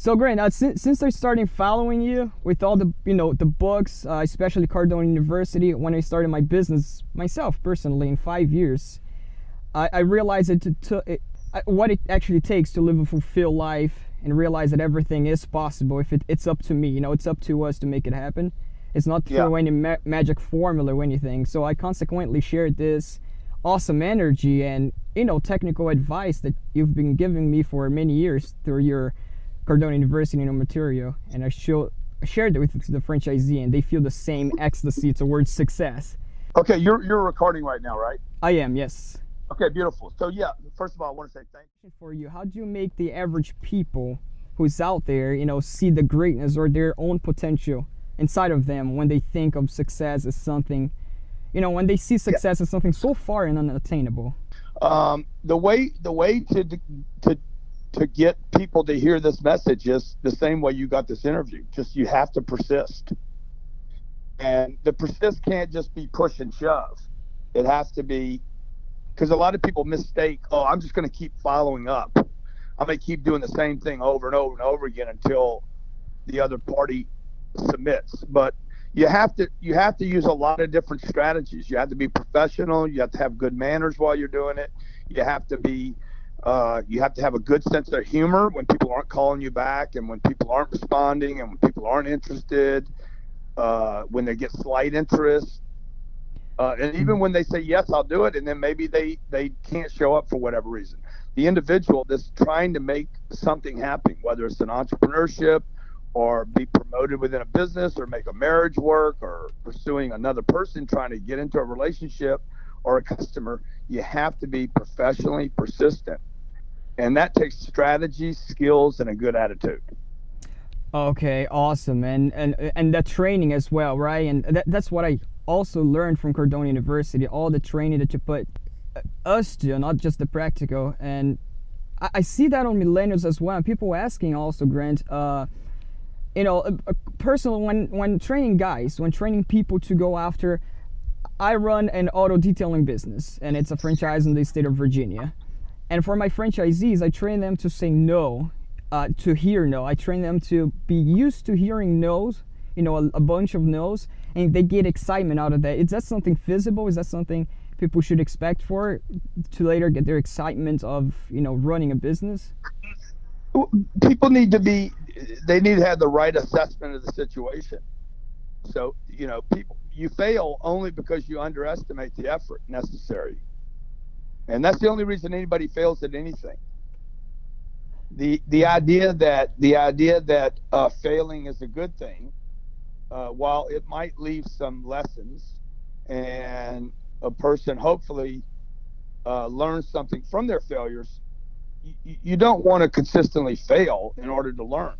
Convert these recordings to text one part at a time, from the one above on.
So Grant, since I started following you with all the the books, especially Cardone University, when I started my business myself personally in 5 years, I realized what it actually takes to live a fulfilled life, and realize that everything is possible if it's up to me. It's up to us to make it happen. It's not Yeah. through any magic formula or anything. So I consequently shared this awesome energy and technical advice that you've been giving me for many years through your Cardone University material, and shared it with the franchisee, and they feel the same ecstasy towards success. Okay, you're recording right now, right? I am, yes. Okay, beautiful. So yeah, first of all, I want to say thank you. For you, how do you make the average people who's out there, see the greatness or their own potential inside of them when they think of success as something, when they see Yeah. success as something so far and unattainable? The way to get people to hear this message is the same way you got this interview. Just you have to persist, and the persist can't just be push and shove. It has to be, because a lot of people mistake. Oh, I'm just going to keep following up. I'm going to keep doing the same thing over and over and over again until the other party submits. But you have to use a lot of different strategies. You have to be professional. You have to have good manners while you're doing it. You have to be you have to have a good sense of humor when people aren't calling you back, and when people aren't responding, and when people aren't interested, when they get slight interest, and even when they say yes, I'll do it, and then maybe they can't show up for whatever reason. The individual that's trying to make something happen, whether it's an entrepreneurship or be promoted within a business or make a marriage work or pursuing another person trying to get into a relationship or a customer, you have to be professionally persistent. And that takes strategy, skills, and a good attitude. Okay, awesome, and that training as well, right? And that's what I also learned from Cardone University. All the training that you put us to, not just the practical, and I see that on millennials as well. People asking also, Grant, personally, when training guys, when training people to go after. I run an auto detailing business, and it's a franchise in the state of Virginia. And for my franchisees, I train them to say no, to hear no. I train them to be used to hearing no's, a bunch of no's, and they get excitement out of that. Is that something feasible? Is that something people should expect for to later get their excitement of, running a business? People they need to have the right assessment of the situation. So, you fail only because you underestimate the effort necessary. And that's the only reason anybody fails at anything. The idea that failing is a good thing, while it might leave some lessons, and a person hopefully learns something from their failures, you don't want to consistently fail in order to learn.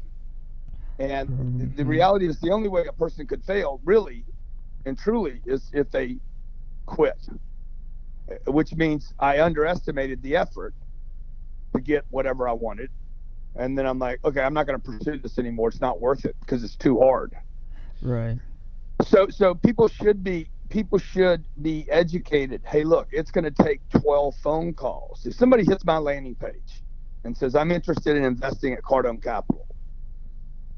And the reality is, the only way a person could fail, really and truly, is if they quit, which means I underestimated the effort to get whatever I wanted. And then I'm like, okay, I'm not going to pursue this anymore. It's not worth it because it's too hard. Right. So people should be educated. Hey, look, it's going to take 12 phone calls. If somebody hits my landing page and says, I'm interested in investing at Cardone Capital,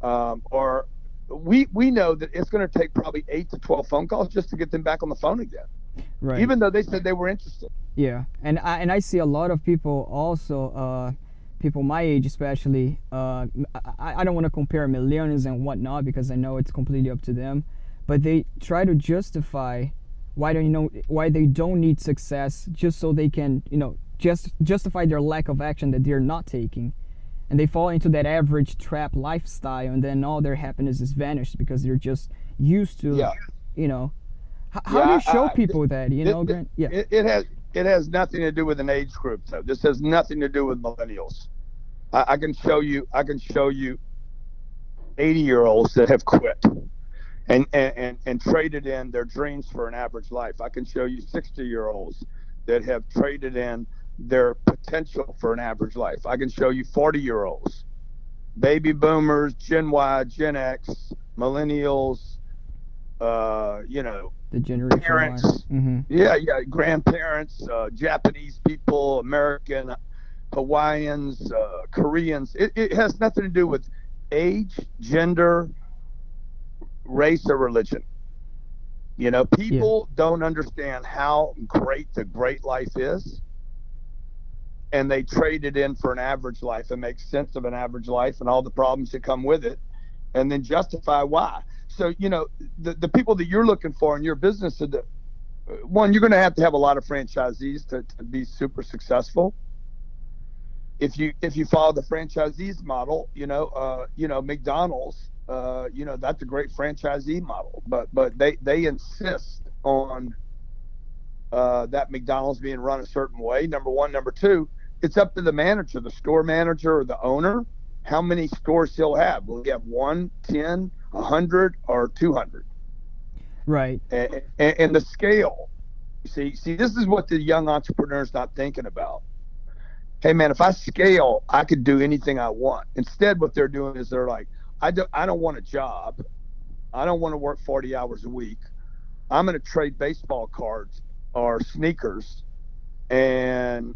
or we know that it's going to take probably 8 to 12 phone calls just to get them back on the phone again, Right. even though they said they were interested. Yeah, and I see a lot of people also, people my age especially. I don't want to compare millennials and whatnot because I know it's completely up to them, but they try to justify why they don't need success just so they can just justify their lack of action that they're not taking, and they fall into that average trap lifestyle, and then all their happiness is vanished because they're just used to Yeah. How do you show I- people that, Grant? Yeah. It has nothing to do with an age group, though. This has nothing to do with millennials. I can show you 80-year-olds that have quit and traded in their dreams for an average life. I can show you 60-year-olds that have traded in their potential for an average life. I can show you 40-year-olds, baby boomers, Gen Y, Gen X, millennials, The generation parents, Y. grandparents, Japanese people, American, Hawaiians, Koreans. It has nothing to do with age, gender, race, or religion. You know, Yeah. people don't understand how great the great life is, and they trade it in for an average life and make sense of an average life and all the problems that come with it, and then justify why. So, you know, the people that you're looking for in your business, are the, one, you're going to have a lot of franchisees to be super successful. If you follow the franchisees model, McDonald's, that's a great franchisee model, but they insist on that McDonald's being run a certain way. Number one, number two, it's up to the manager, the store manager, or the owner, how many stores he'll have. Will he have 1, 10, 100, or 200? Right. And the scale. See, this is what the young entrepreneur's not thinking about. Hey man, if I scale, I could do anything I want. Instead, what they're doing is they're like, I don't want a job. I don't want to work 40 hours a week. I'm going to trade baseball cards or sneakers and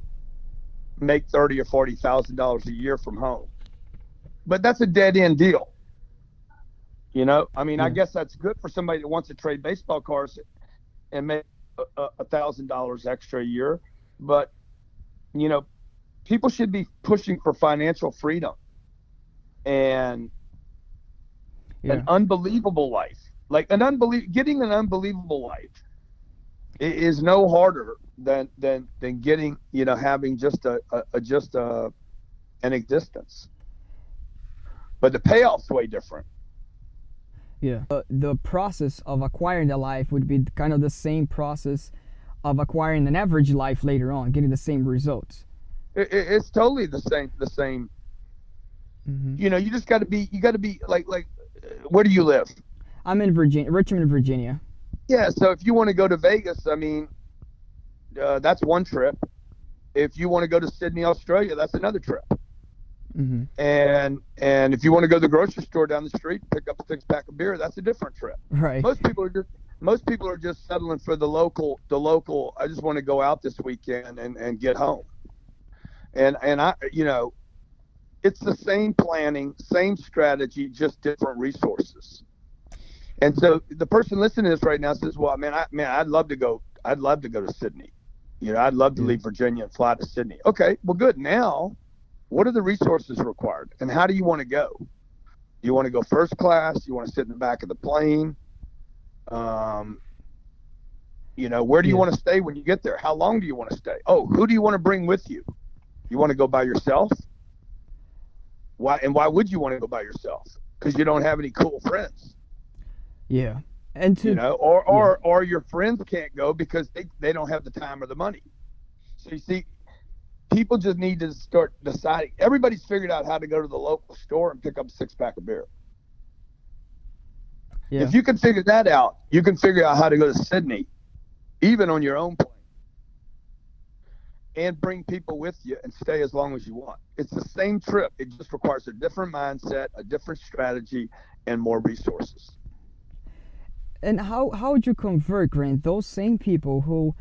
make $30,000 or $40,000 a year from home. But that's a dead end deal. You know, I mean, I Yeah. guess that's good for somebody that wants to trade baseball cards and make $1,000 extra a year. But you know, people should be pushing for financial freedom and an Yeah. unbelievable life. Like getting an unbelievable life is no harder than getting, having just an existence. But the payoff's way different. Yeah. The process of acquiring the life would be kind of the same process of acquiring an average life later on, getting the same results. It's totally the same. The same. Hmm. You know, you just got to be. You got to be like. Where do you live? I'm in Virginia, Richmond, Virginia. Yeah. So if you want to go to Vegas, I mean, that's one trip. If you want to go to Sydney, Australia, that's another trip. Hmm. And if you want to go to the grocery store down the street, pick up a 6-pack of beer, that's a different trip. Right. Most people are just settling for the local. I just want to go out this weekend and get home. And I, it's the same planning, same strategy, just different resources. And so the person listening to this right now says, "Well, man, I'd love to go. I'd love to go to Sydney. I'd love to Yeah. leave Virginia and fly to Sydney." Okay, well, good. Now, what are the resources required, and how do you want to go? Do you want to go first class? You want to sit in the back of the plane? Um, where do you Yeah. want to stay when you get there? How long do you want to stay? Oh, who do you want to bring with you? You want to go by yourself? Why? And why would you want to go by yourself? Because you don't have any cool friends, Yeah. And to or yeah. or your friends can't go because they don't have the time or the money. So you see, people just need to start deciding. Everybody's figured out how to go to the local store and pick up a 6-pack of beer. Yeah. If you can figure that out, you can figure out how to go to Sydney, even on your own plane, and bring people with you and stay as long as you want. It's the same trip. It just requires a different mindset, a different strategy, and more resources. And how would you convert, Grant, those same people who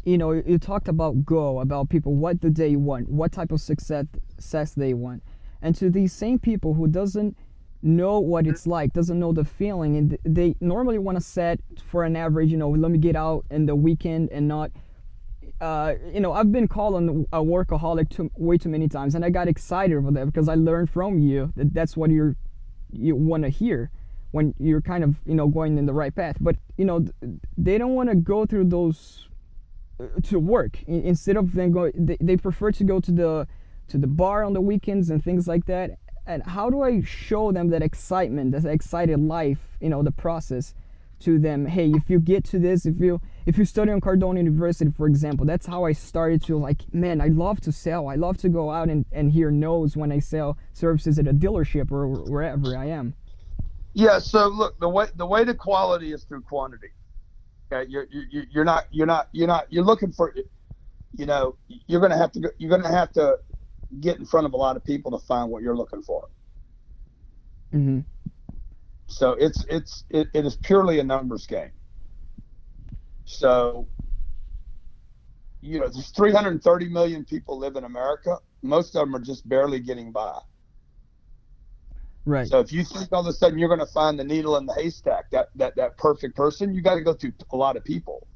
you talked about about people, what do they want, what type of success they want, and to these same people who doesn't know what it's like, doesn't know the feeling, and they normally want to set for an average, let me get out in the weekend and not, I've been called a workaholic way too many times, and I got excited about that because I learned from you that that's what you want to hear when you're kind of going in the right path. But they don't want to go through those to work. Instead of them go, they prefer to go to the bar on the weekends and things like that. And how do I show them that excitement, that excited life, the process to them? Hey, if you get to this, if you study on Cardone University, for example, that's how I started to, like, man, I love to sell. I love to go out and hear no's when I sell services at a dealership or wherever I am. Yeah. So look, the way to quality is through quantity. Okay, you're looking for, you're gonna have to get in front of a lot of people to find what you're looking for. Mm-hmm. So it is purely a numbers game. So there's 330 million people live in America. Most of them are just barely getting by. Right. So if you think all of a sudden you're going to find the needle in the haystack, that perfect person, you got to go through a lot of people.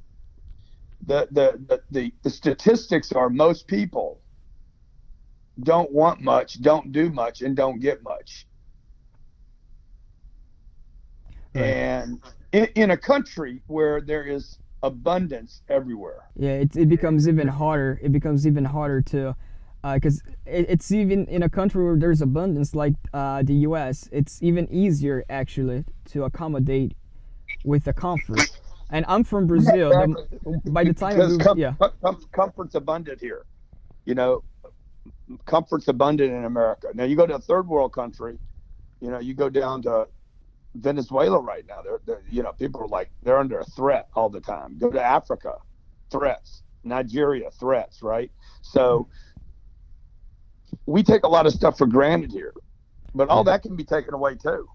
The statistics are most people don't want much, don't do much, and don't get much. Right. And in a country where there is abundance everywhere. Yeah, it becomes even harder. It becomes even harder to, because it's even in a country where there's abundance like the U.S. It's even easier actually to accommodate with the comfort. And I'm from Yeah, Brazil. exactly. By the time I Because moved, yeah, comfort's abundant here. You know, comfort's abundant in America. Now you go to a third world country, you go down to Venezuela right now. People are like they're under a threat all the time. Go to Africa, threats. Nigeria, threats. Right. So we take a lot of stuff for granted here, but all yeah, that can be taken away too.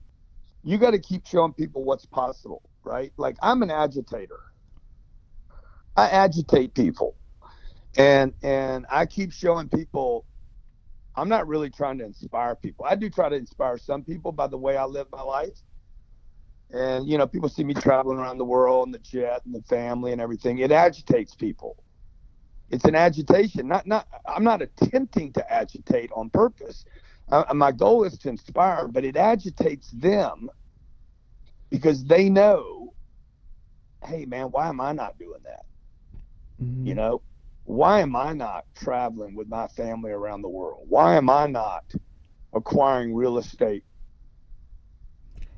You got to keep showing people what's possible. Right. Like I'm an agitator. I agitate people, and I keep showing people. I'm not really trying to inspire people. I do try to inspire some people by the way I live my life. And people see me traveling around the world and the jet and the family and everything. It agitates people. It's an agitation. Not. I'm not attempting to agitate on purpose. My goal is to inspire, but it agitates them because they know, hey man, why am I not doing that? You hmm know, why am I not traveling with my family around the world? Why am I not acquiring real estate?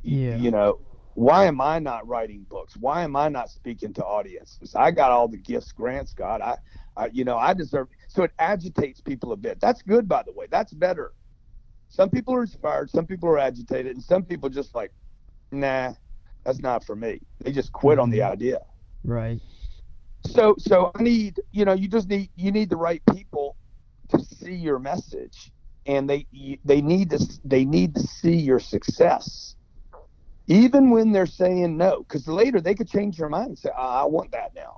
yeah, You know, why am I not writing books? Why am I not speaking to audiences? I got all the gifts Grant's got. I deserve. So it agitates people a bit. That's good, by the way. That's better. Some people are inspired. Some people are agitated, and some people just like, nah, that's not for me. They just quit on the hmm idea. right, So I need, you need the right people to see your message, and they need to see your success, even when they're saying no, because later they could change their mind and say, I want that now.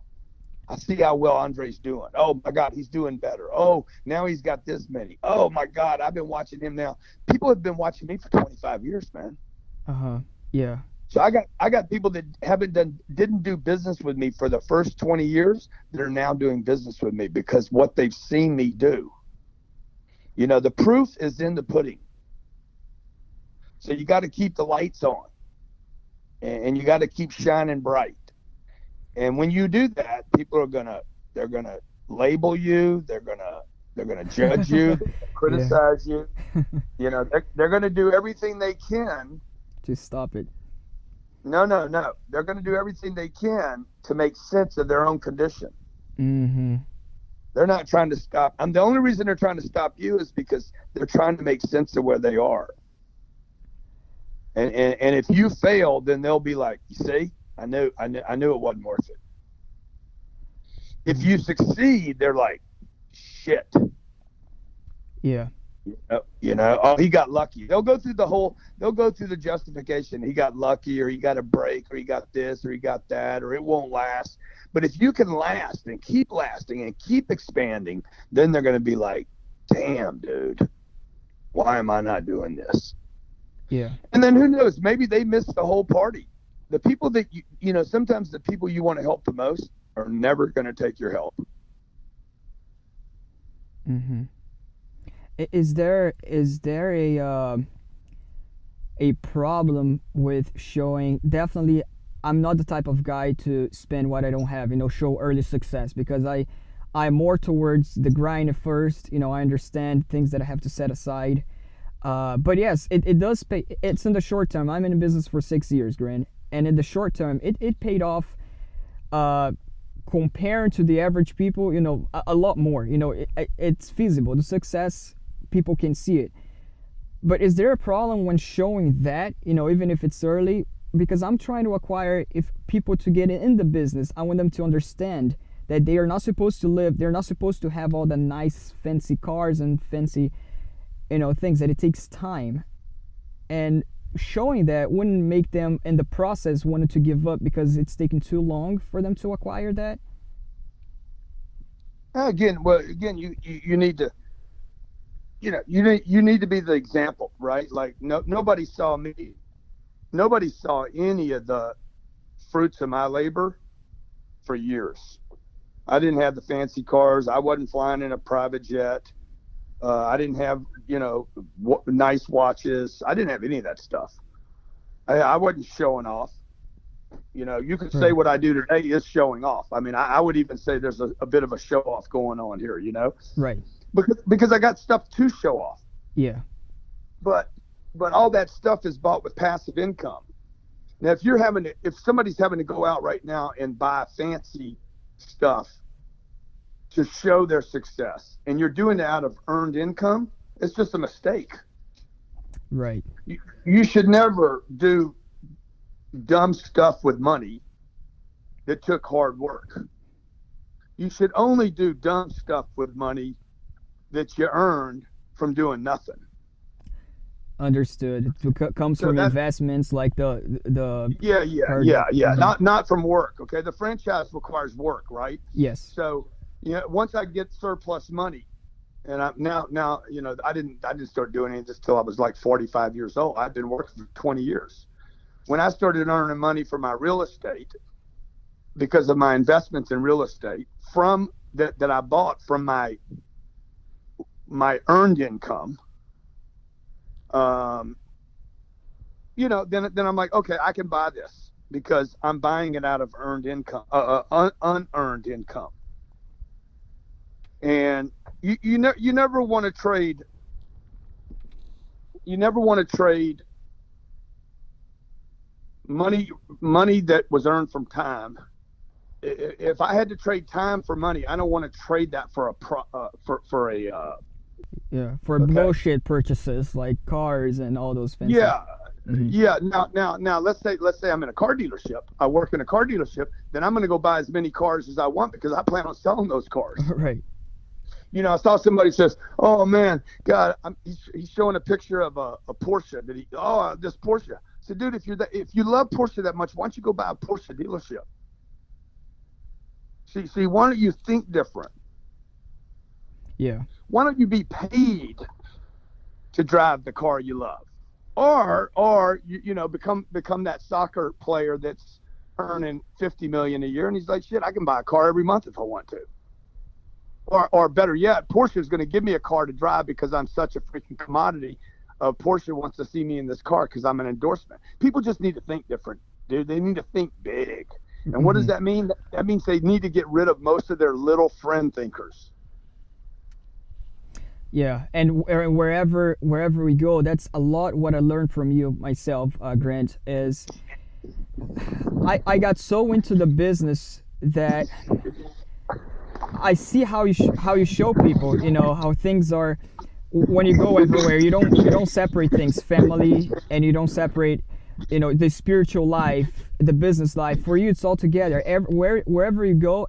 I see how well Andre's doing. Oh my God, he's doing better. Oh, now he's got this many. Oh my God, I've been watching him now. People have been watching me for 25 years, man. uh-huh, yeah, So I got people that didn't do business with me for the first 20 years that are now doing business with me because what they've seen me do. The proof is in the pudding. So you got to keep the lights on, and you got to keep shining bright. And when you do that, people they're gonna label you. They're gonna judge you. They're gonna yeah, criticize you. They're gonna do everything they can. just stop it. No, no, no. They're gonna do everything they can to make sense of their own condition. Mm-hmm. They're not trying to stop. And the only reason they're trying to stop you is because they're trying to make sense of where they are. And if you fail, then they'll be like, you see, I knew it wasn't worth it. If you succeed, they're like, shit. Yeah, Oh, he got lucky. They'll go through the justification. He got lucky, or he got a break, or he got this, or he got that, or it won't last. But if you can last and keep lasting and keep expanding, then they're going to be like, damn, dude, why am I not doing this? yeah, And then who knows? Maybe they missed the whole party. The people that sometimes the people you want to help the most are never going to take your help. mm-hmm. Is there a problem with showing? Definitely, I'm not the type of guy to spend what I don't have, show early success, because I'm more towards the grind at first. I understand things that I have to set aside. But yes, it does pay. It's in the short term. I'm in the business for 6 years, Grant, and in the short term, it paid off. Uh, Compared to the average people, a lot more. It's feasible. The success, people can see it. But is there a problem when showing that, even if it's early? Because I'm trying to acquire if people to get in the business. I want them to understand that they are not supposed to live. They're not supposed to have all the nice, fancy cars and fancy, things. That it takes time, and showing that wouldn't make them in the process wanted to give up because it's taking too long for them to acquire that. Again, you need to you need to be the example, right? Like nobody saw me, nobody saw any of the fruits of my labor for years. I didn't have the fancy cars. I wasn't flying in a private jet. I didn't have, nice watches. I didn't have any of that stuff. I wasn't showing off. You could say Right. what I do today is showing off. I mean, I would even say there's a bit of a show off going on here, Right. because I got stuff to show off. Yeah. But all that stuff is bought with passive income. Now, if somebody's having to go out right now and buy fancy stuff to show their success, and you're doing it out of earned income, it's just a mistake. Right. You should never do dumb stuff with money that took hard work. You should only do dumb stuff with money that you earned from doing nothing. Understood. It comes So from that, investments like the yeah. Mhm. Not from work. Okay, the franchise requires work, right? Yes. So, once I get surplus money, and I now I didn't start doing it just till I was like 45 years old. I've been working for 20 years. When I started earning money for my real estate, because of my investments in real estate from that I bought from my earned income, then I'm like, okay, I can buy this because I'm buying it out of earned income, unearned income. And you never want to trade. You never want to trade money that was earned from time. If I had to trade time for money, I don't want to trade that for Yeah. For okay. bullshit purchases like cars and all those fancy. Yeah, Hmm. yeah. Now, let's say I'm in a car dealership. I work in a car dealership. Then I'm going to go buy as many cars as I want because I plan on selling those cars. Right. I saw somebody says, "Oh man, God, he's showing a picture of a Porsche that this Porsche." I said, "Dude, if you love Porsche that much, why don't you go buy a Porsche dealership? See, why don't you think different? Yeah. Why don't you be paid to drive the car you love, or become that soccer player that's earning 50 million a year, and he's like, shit, I can buy a car every month if I want to." Or better yet, Porsche is going to give me a car to drive because I'm such a freaking commodity. Porsche wants to see me in this car because I'm an endorsement. People just need to think different, dude. They need to think big. And what does Hmm. that mean? That means they need to get rid of most of their little friend thinkers. Yeah, and wherever we go, that's a lot what I learned from you myself, Grant, is I got so into the business that I see how you show people, how things are when you go everywhere. You don't separate things, family, and you don't separate, the spiritual life, the business life. For you, it's all together. Wherever you go,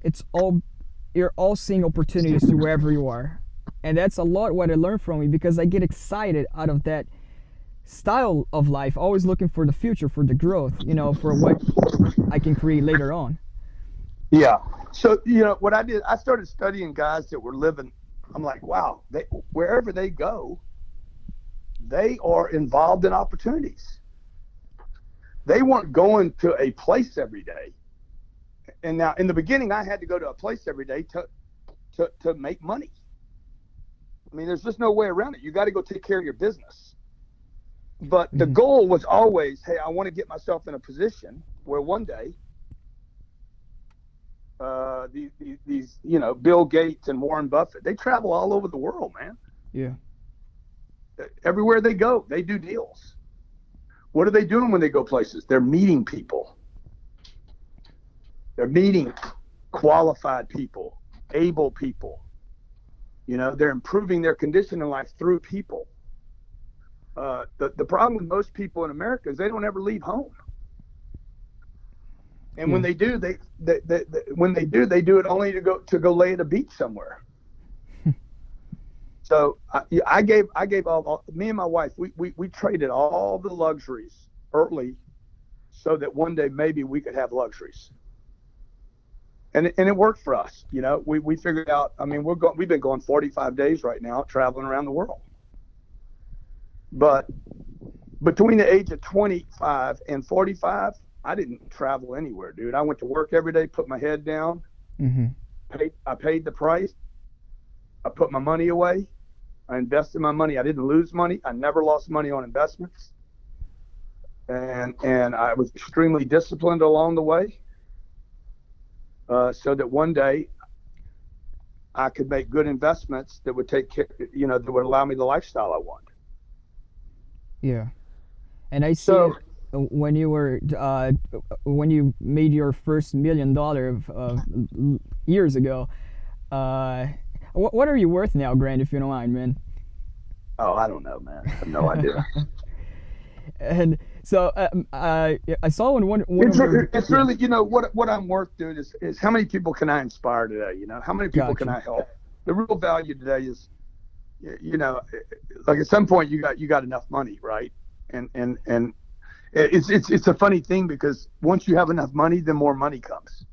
you're all seeing opportunities to wherever you are, and that's a lot what I learned from you because I get excited out of that style of life, always looking for the future, for the growth, for what I can create later on. Yeah. So, what I did, I started studying guys that were living. I'm like, wow, wherever they go, they are involved in opportunities. They weren't going to a place every day. And now, in the beginning, I had to go to a place every day to make money. I mean, there's just no way around it. You got to go take care of your business. But the Hmm. goal was always, hey, I want to get myself in a position where one day these Bill Gates and Warren Buffett, they travel all over the world, man. Yeah. Everywhere they go, they do deals. What are they doing when they go places? They're meeting people. They're meeting qualified people, able people. They're improving their condition in life through people. The problem with most people in America is they don't ever leave home. And when Yeah. they do, they do it only to go lay at a beach somewhere. So I gave all me and my wife, we traded all the luxuries early so that one day maybe we could have luxuries. And it worked for us. We figured out, I mean, we've been going 45 days right now traveling around the world. But between the age of 25 and 45, I didn't travel anywhere, dude. I went to work every day, put my head down, Mm-hmm. I paid the price, I put my money away, I invested my money. I didn't lose money. I never lost money on investments. And I was extremely disciplined along the way, so that one day I could make good investments that would take care, that would allow me the lifestyle I want. Yeah. And I see So it when you were when you made your first $1 million years ago. Uh, what are you worth now, Grant? If you don't mind, man. oh, I don't know, man. I have no idea. And so I saw one It's of your, it's yeah. really, what I'm worth, dude, is how many people can I inspire today? How many people can Gotcha. I help? The real value today is, you know, like at some point you got enough money, right? And it's a funny thing because once you have enough money, then more money comes.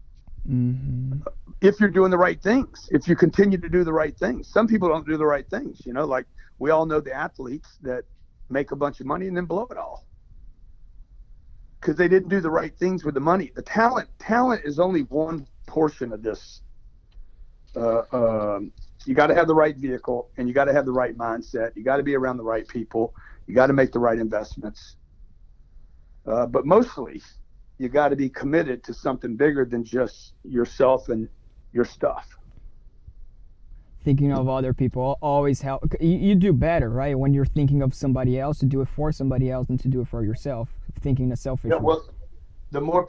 Mm-hmm. If you're doing the right things, if you continue to do the right things. Some people don't do the right things, like we all know the athletes that make a bunch of money and then blow it all because they didn't do the right things with the money. The talent is only one portion of this. Uh, um, you got to have the right vehicle and you got to have the right mindset. You got to be around the right people. You got to make the right investments. But mostly, you got to be committed to something bigger than just yourself and your stuff. Thinking of other people always help. You do better, right? When you're thinking of somebody else, to do it for somebody else than to do it for yourself. Thinking in a selfish Yeah, way. well, the more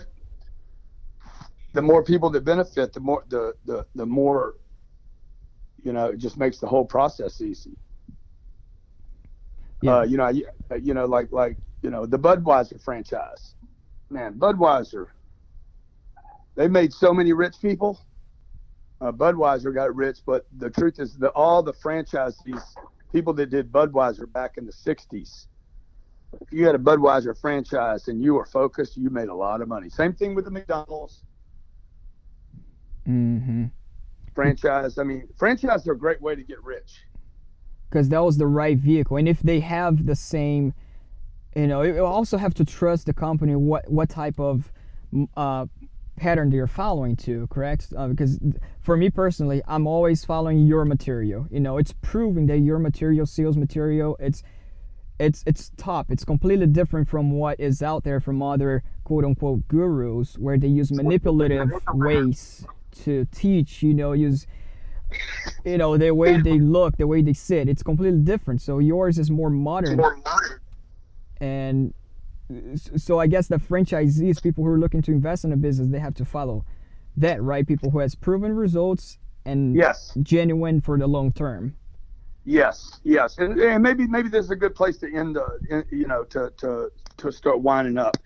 the more people that benefit, the more it just makes the whole process easy. Yeah. The Budweiser franchise, man, Budweiser, they made so many rich people. Budweiser got rich, but the truth is that all the franchisees, people that did Budweiser back in the '60s, if you had a Budweiser franchise and you were focused, you made a lot of money. Same thing with the McDonald's Mm-hmm. franchise. I mean, franchises are a great way to get rich. Because that was the right vehicle, and if they have the same, you also have to trust the company what type of uh, pattern they're following to, correct? Because for me personally, I'm always following your material. It's proving that your material, sales material, it's top. It's completely different from what is out there from other quote unquote gurus where they use manipulative ways to teach. Use the way they look, the way they sit. It's completely different. So yours is more modern, and so I guess the franchisees, people who are looking to invest in a business, they have to follow that, right? People who has proven results and Yes, genuine for the long term. yes, and maybe this is a good place to end. To start winding up.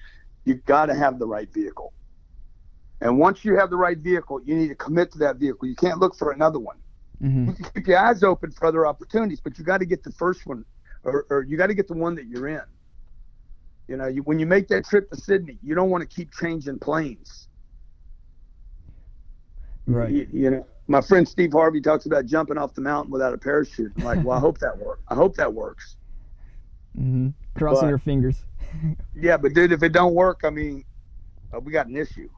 You got to have the right vehicle, and once you have the right vehicle, you need to commit to that vehicle. You can't look for another one. Mm-hmm. You can keep your eyes open for other opportunities, but you got to get the first one, or you got to get the one that you're in. When you make that trip to Sydney, you don't want to keep changing planes. Right. My friend Steve Harvey talks about jumping off the mountain without a parachute. I'm like, well, I hope that works. I hope that works. Mm-hmm. Crossing But your fingers. yeah, but dude, if it don't work, I mean, we got an issue.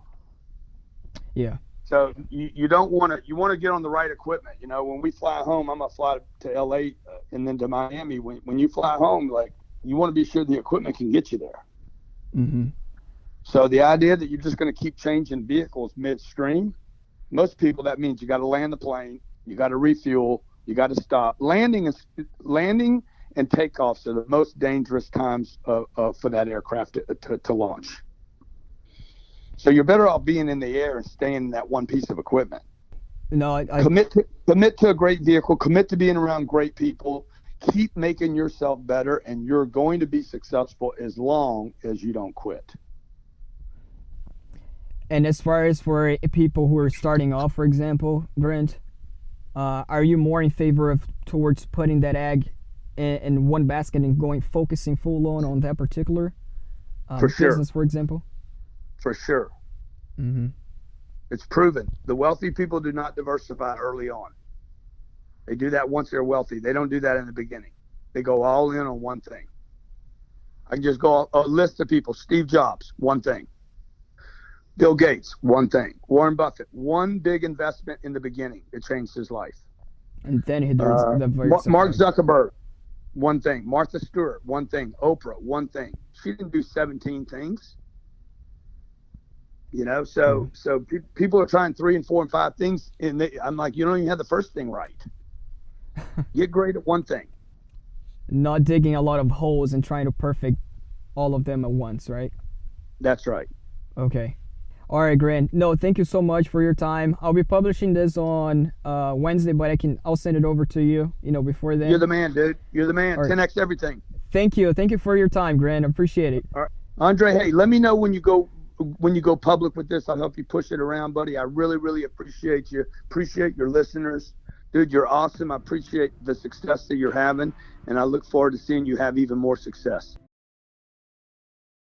Yeah. So you don't want to. You want to get on the right equipment. When we fly home, I'm gonna fly to L.A. And then to Miami. When you fly home, like you want to be sure the equipment can get you there. Mm-hmm. So the idea that you're just going to keep changing vehicles midstream, most people, that means you got to land the plane, you got to refuel, you got to stop. Landing and takeoffs are the most dangerous times for that aircraft to launch. So you're better off being in the air and staying in that one piece of equipment. No, I Commit to a great vehicle, commit to being around great people, keep making yourself better, and you're going to be successful as long as you don't quit. and as far as for people who are starting off, for example, Grant, are you more in favor of towards putting that egg in one basket and focusing full on that particular For sure. business, for example? For sure. Mm-hmm. It's proven. The wealthy people do not diversify early on. They do that once they're wealthy. They don't do that in the beginning. They go all in on one thing. I can just go a list of people. Steve Jobs, one thing. Bill Gates, one thing. Warren Buffett, one big investment in the beginning that changed his life. And then he did the Mark diversified. Zuckerberg, one thing. Martha Stewart, one thing. Oprah, one thing. She didn't do 17 things. You know, so people are trying 3 and 4 and 5 things, and I'm like, you don't even have the first thing right. Get great at one thing. Not digging a lot of holes and trying to perfect all of them at once, right? That's right. Okay. All right, Grant. No, thank you so much for your time. I'll be publishing this on Wednesday, but I'll send it over to you, before then. You're the man, dude. You're the man. All right. 10x everything. Thank you. Thank you for your time, Grant. I appreciate it. All right. Andre, hey, let me know when you go public with this. I'll help you push it around, buddy. I really, really appreciate you. Appreciate your listeners. Dude, you're awesome. I appreciate the success that you're having, and I look forward to seeing you have even more success.